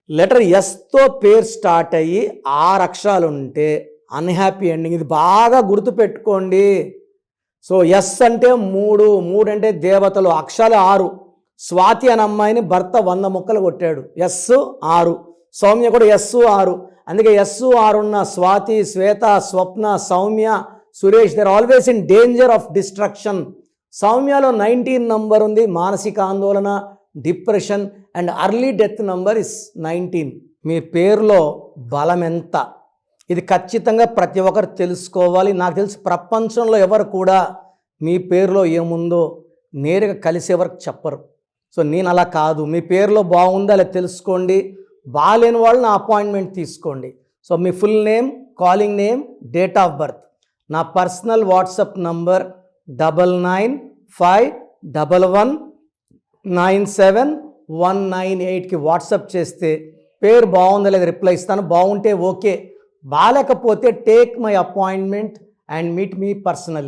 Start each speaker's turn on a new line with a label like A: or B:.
A: Letter ఎస్తో పేరు start అయ్యి 6 అక్షరాలు ఉంటే అన్హ్యాపీ ఎండింగ్. ఇది బాగా గుర్తుపెట్టుకోండి. సో ఎస్ అంటే 3 అంటే దేవతలు, అక్షరాలు 6. స్వాతి అనే అమ్మాయిని భర్త 100 ముక్కలు కొట్టాడు. ఎస్ 6. సౌమ్య కూడా ఎస్ 6. అందుకే ఎస్ 6 ఉన్న Swathi, Shweta, Swapna, Soumya, Suresh there always in danger of destruction. సౌమ్యలో 19 నంబర్ ఉంది. మానసిక ఆందోళన, depression and early death number is 19. మీ పేరులో బలం ఎంత, ఇది ఖచ్చితంగా ప్రతి ఒక్కరు తెలుసుకోవాలి. నాకు తెలిసి ప్రపంచంలో ఎవరు కూడా మీ పేరులో ఏముందో నేరుగా కలిసే వరకు చెప్పరు. సో నేను అలా కాదు. మీ పేరులో బాగుందా అలా తెలుసుకోండి. బాగాలేని వాళ్ళు నా అపాయింట్మెంట్ తీసుకోండి. So me full name, calling name, date of birth, నా పర్సనల్ వాట్సాప్ నంబర్ 9951197198కి వాట్సాప్ చేస్తే పేరు బాగుందా లేదా రిప్లై ఇస్తాను. బాగుంటే ఓకే, బాగాలేకపోతే take my appointment and meet me personally.